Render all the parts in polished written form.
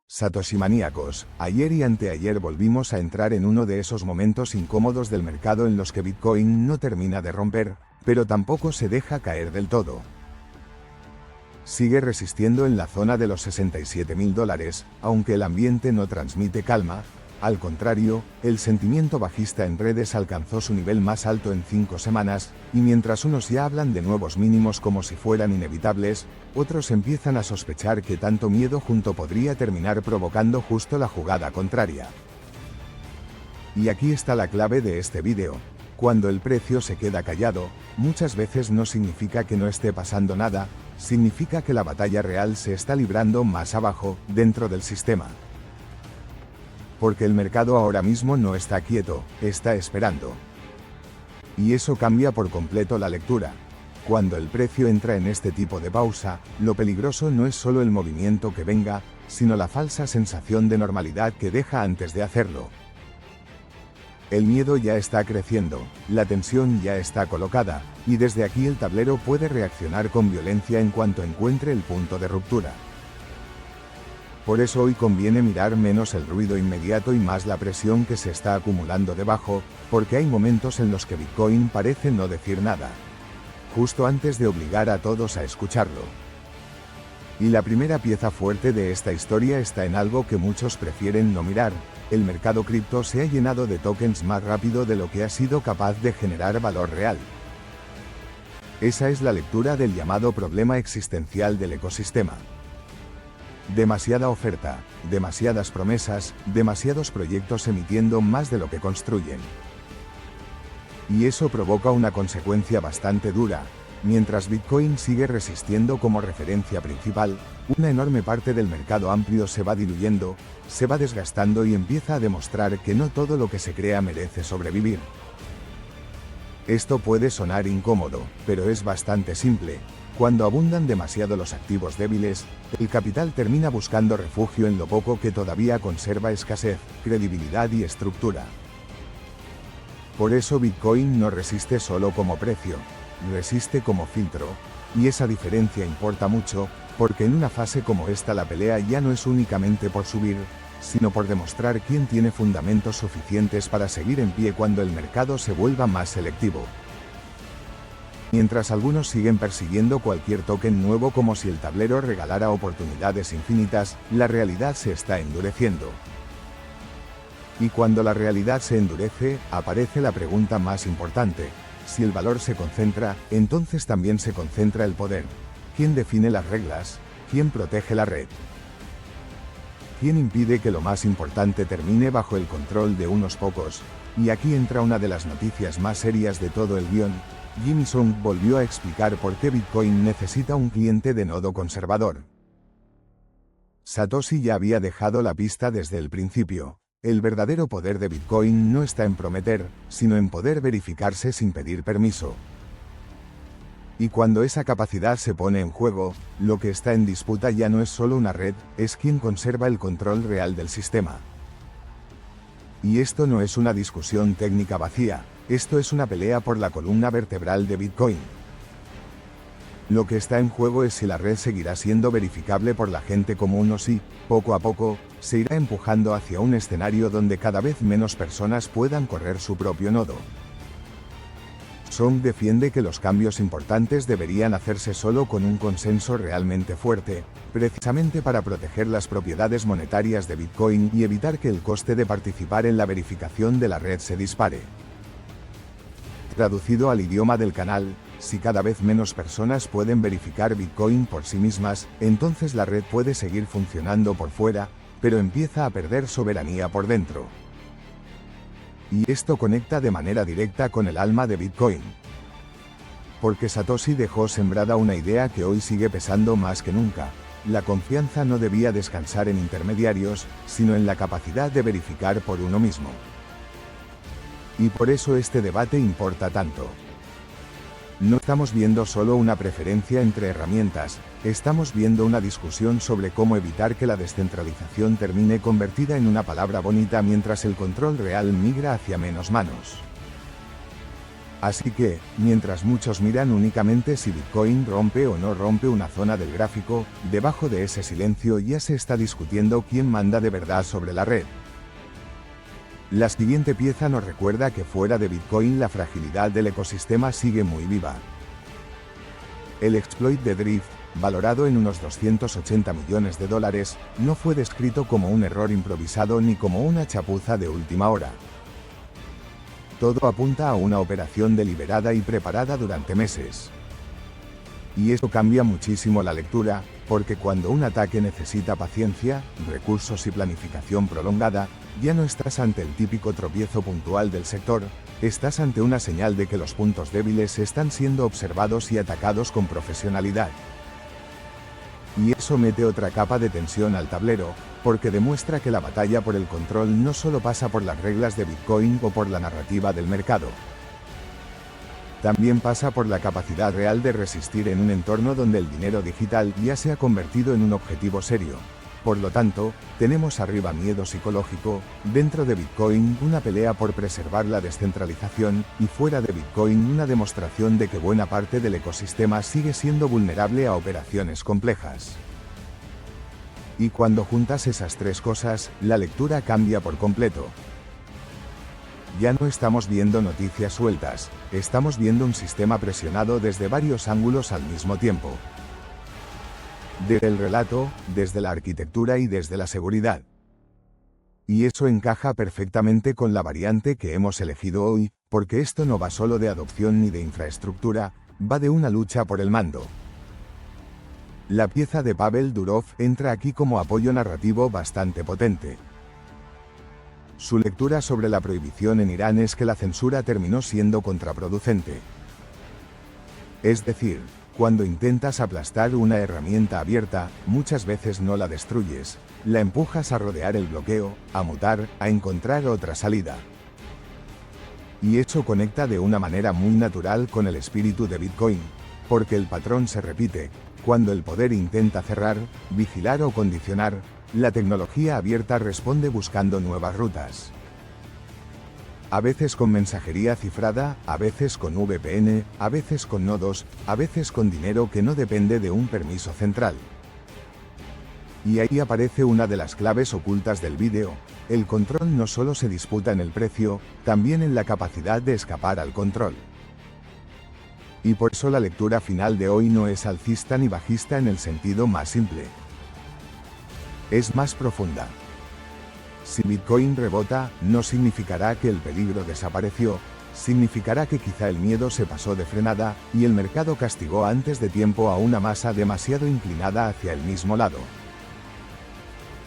Satoshi maníacos, ayer y anteayer volvimos a entrar en uno de esos momentos incómodos del mercado en los que Bitcoin no termina de romper, pero tampoco se deja caer del todo. Sigue resistiendo en la zona de los $67.000, aunque el ambiente no transmite calma. Al contrario, el sentimiento bajista en redes alcanzó su nivel más alto en 5 semanas, y mientras unos ya hablan de nuevos mínimos como si fueran inevitables, otros empiezan a sospechar que tanto miedo junto podría terminar provocando justo la jugada contraria. Y aquí está la clave de este vídeo. Cuando el precio se queda callado, muchas veces no significa que no esté pasando nada, significa que la batalla real se está librando más abajo, dentro del sistema. Porque el mercado ahora mismo no está quieto, está esperando. Y eso cambia por completo la lectura. Cuando el precio entra en este tipo de pausa, lo peligroso no es solo el movimiento que venga, sino la falsa sensación de normalidad que deja antes de hacerlo. El miedo ya está creciendo, la tensión ya está colocada, y desde aquí el tablero puede reaccionar con violencia en cuanto encuentre el punto de ruptura. Por eso hoy conviene mirar menos el ruido inmediato y más la presión que se está acumulando debajo, porque hay momentos en los que Bitcoin parece no decir nada. Justo antes de obligar a todos a escucharlo. Y la primera pieza fuerte de esta historia está en algo que muchos prefieren no mirar: el mercado cripto se ha llenado de tokens más rápido de lo que ha sido capaz de generar valor real. Esa es la lectura del llamado problema existencial del ecosistema. Demasiada oferta, demasiadas promesas, demasiados proyectos emitiendo más de lo que construyen. Y eso provoca una consecuencia bastante dura. Mientras Bitcoin sigue resistiendo como referencia principal, una enorme parte del mercado amplio se va diluyendo, se va desgastando y empieza a demostrar que no todo lo que se crea merece sobrevivir. Esto puede sonar incómodo, pero es bastante simple. Cuando abundan demasiado los activos débiles, el capital termina buscando refugio en lo poco que todavía conserva escasez, credibilidad y estructura. Por eso Bitcoin no resiste solo como precio, resiste como filtro, y esa diferencia importa mucho, porque en una fase como esta la pelea ya no es únicamente por subir, sino por demostrar quién tiene fundamentos suficientes para seguir en pie cuando el mercado se vuelva más selectivo. Mientras algunos siguen persiguiendo cualquier token nuevo como si el tablero regalara oportunidades infinitas, la realidad se está endureciendo. Y cuando la realidad se endurece, aparece la pregunta más importante: si el valor se concentra, entonces también se concentra el poder. ¿Quién define las reglas? ¿Quién protege la red? ¿Quién impide que lo más importante termine bajo el control de unos pocos? Y aquí entra una de las noticias más serias de todo el guión. Jimmy Song volvió a explicar por qué Bitcoin necesita un cliente de nodo conservador. Satoshi ya había dejado la pista desde el principio. El verdadero poder de Bitcoin no está en prometer, sino en poder verificarse sin pedir permiso. Y cuando esa capacidad se pone en juego, lo que está en disputa ya no es solo una red, es quien conserva el control real del sistema. Y esto no es una discusión técnica vacía, esto es una pelea por la columna vertebral de Bitcoin. Lo que está en juego es si la red seguirá siendo verificable por la gente común o si, poco a poco, se irá empujando hacia un escenario donde cada vez menos personas puedan correr su propio nodo. Song defiende que los cambios importantes deberían hacerse solo con un consenso realmente fuerte, precisamente para proteger las propiedades monetarias de Bitcoin y evitar que el coste de participar en la verificación de la red se dispare. Traducido al idioma del canal: si cada vez menos personas pueden verificar Bitcoin por sí mismas, entonces la red puede seguir funcionando por fuera, pero empieza a perder soberanía por dentro. Y esto conecta de manera directa con el alma de Bitcoin. Porque Satoshi dejó sembrada una idea que hoy sigue pesando más que nunca: la confianza no debía descansar en intermediarios, sino en la capacidad de verificar por uno mismo. Y por eso este debate importa tanto. No estamos viendo solo una preferencia entre herramientas, estamos viendo una discusión sobre cómo evitar que la descentralización termine convertida en una palabra bonita mientras el control real migra hacia menos manos. Así que, mientras muchos miran únicamente si Bitcoin rompe o no rompe una zona del gráfico, debajo de ese silencio ya se está discutiendo quién manda de verdad sobre la red. La siguiente pieza nos recuerda que fuera de Bitcoin la fragilidad del ecosistema sigue muy viva. El exploit de Drift, valorado en unos 280 millones de dólares, no fue descrito como un error improvisado ni como una chapuza de última hora. Todo apunta a una operación deliberada y preparada durante meses. Y eso cambia muchísimo la lectura, porque cuando un ataque necesita paciencia, recursos y planificación prolongada, ya no estás ante el típico tropiezo puntual del sector, estás ante una señal de que los puntos débiles están siendo observados y atacados con profesionalidad. Y eso mete otra capa de tensión al tablero, porque demuestra que la batalla por el control no solo pasa por las reglas de Bitcoin o por la narrativa del mercado. También pasa por la capacidad real de resistir en un entorno donde el dinero digital ya se ha convertido en un objetivo serio. Por lo tanto, tenemos arriba miedo psicológico, dentro de Bitcoin una pelea por preservar la descentralización, y fuera de Bitcoin una demostración de que buena parte del ecosistema sigue siendo vulnerable a operaciones complejas. Y cuando juntas esas tres cosas, la lectura cambia por completo. Ya no estamos viendo noticias sueltas, estamos viendo un sistema presionado desde varios ángulos al mismo tiempo. Desde el relato, desde la arquitectura y desde la seguridad. Y eso encaja perfectamente con la variante que hemos elegido hoy, porque esto no va solo de adopción ni de infraestructura, va de una lucha por el mando. La pieza de Pavel Durov entra aquí como apoyo narrativo bastante potente. Su lectura sobre la prohibición en Irán es que la censura terminó siendo contraproducente. Es decir, cuando intentas aplastar una herramienta abierta, muchas veces no la destruyes, la empujas a rodear el bloqueo, a mutar, a encontrar otra salida. Y eso conecta de una manera muy natural con el espíritu de Bitcoin, porque el patrón se repite, cuando el poder intenta cerrar, vigilar o condicionar, la tecnología abierta responde buscando nuevas rutas. A veces con mensajería cifrada, a veces con VPN, a veces con nodos, a veces con dinero que no depende de un permiso central. Y ahí aparece una de las claves ocultas del vídeo: el control no solo se disputa en el precio, también en la capacidad de escapar al control. Y por eso la lectura final de hoy no es alcista ni bajista en el sentido más simple. Es más profunda. Si Bitcoin rebota, no significará que el peligro desapareció, significará que quizá el miedo se pasó de frenada, y el mercado castigó antes de tiempo a una masa demasiado inclinada hacia el mismo lado.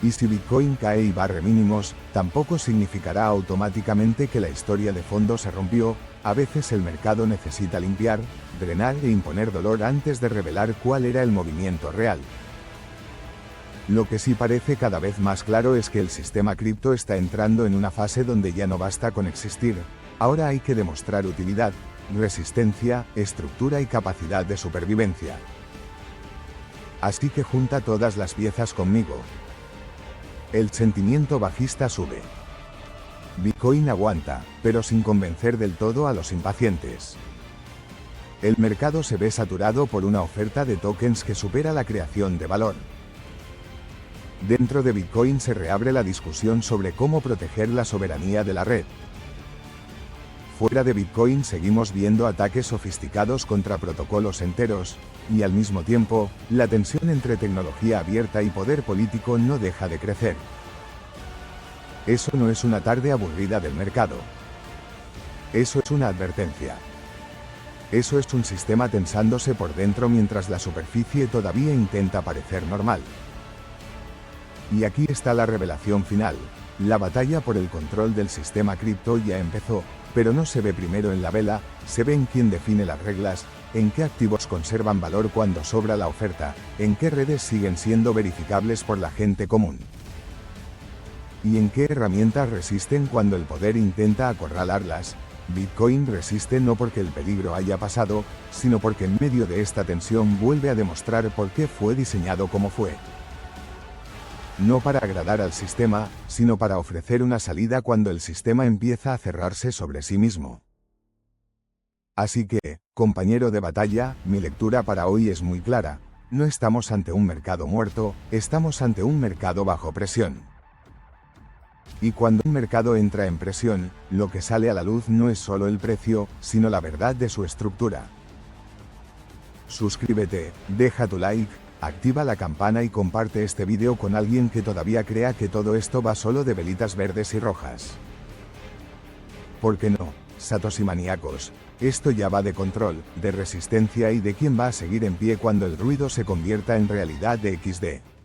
Y si Bitcoin cae y barre mínimos, tampoco significará automáticamente que la historia de fondo se rompió. A veces el mercado necesita limpiar, drenar e imponer dolor antes de revelar cuál era el movimiento real. Lo que sí parece cada vez más claro es que el sistema cripto está entrando en una fase donde ya no basta con existir, ahora hay que demostrar utilidad, resistencia, estructura y capacidad de supervivencia. Así que junta todas las piezas conmigo. El sentimiento bajista sube. Bitcoin aguanta, pero sin convencer del todo a los impacientes. El mercado se ve saturado por una oferta de tokens que supera la creación de valor. Dentro de Bitcoin se reabre la discusión sobre cómo proteger la soberanía de la red. Fuera de Bitcoin seguimos viendo ataques sofisticados contra protocolos enteros, y al mismo tiempo, la tensión entre tecnología abierta y poder político no deja de crecer. Eso no es una tarde aburrida del mercado. Eso es una advertencia. Eso es un sistema tensándose por dentro mientras la superficie todavía intenta parecer normal. Y aquí está la revelación final. La batalla por el control del sistema cripto ya empezó, pero no se ve primero en la vela, se ve en quién define las reglas, en qué activos conservan valor cuando sobra la oferta, en qué redes siguen siendo verificables por la gente común. Y en qué herramientas resisten cuando el poder intenta acorralarlas. Bitcoin resiste no porque el peligro haya pasado, sino porque en medio de esta tensión vuelve a demostrar por qué fue diseñado como fue. No para agradar al sistema, sino para ofrecer una salida cuando el sistema empieza a cerrarse sobre sí mismo. Así que, compañero de batalla, mi lectura para hoy es muy clara. No estamos ante un mercado muerto, estamos ante un mercado bajo presión. Y cuando un mercado entra en presión, lo que sale a la luz no es solo el precio, sino la verdad de su estructura. Suscríbete, deja tu like, activa la campana y comparte este vídeo con alguien que todavía crea que todo esto va solo de velitas verdes y rojas. ¿Por qué no, Satoshi maníacos? Esto ya va de control, de resistencia y de quién va a seguir en pie cuando el ruido se convierta en realidad de XD.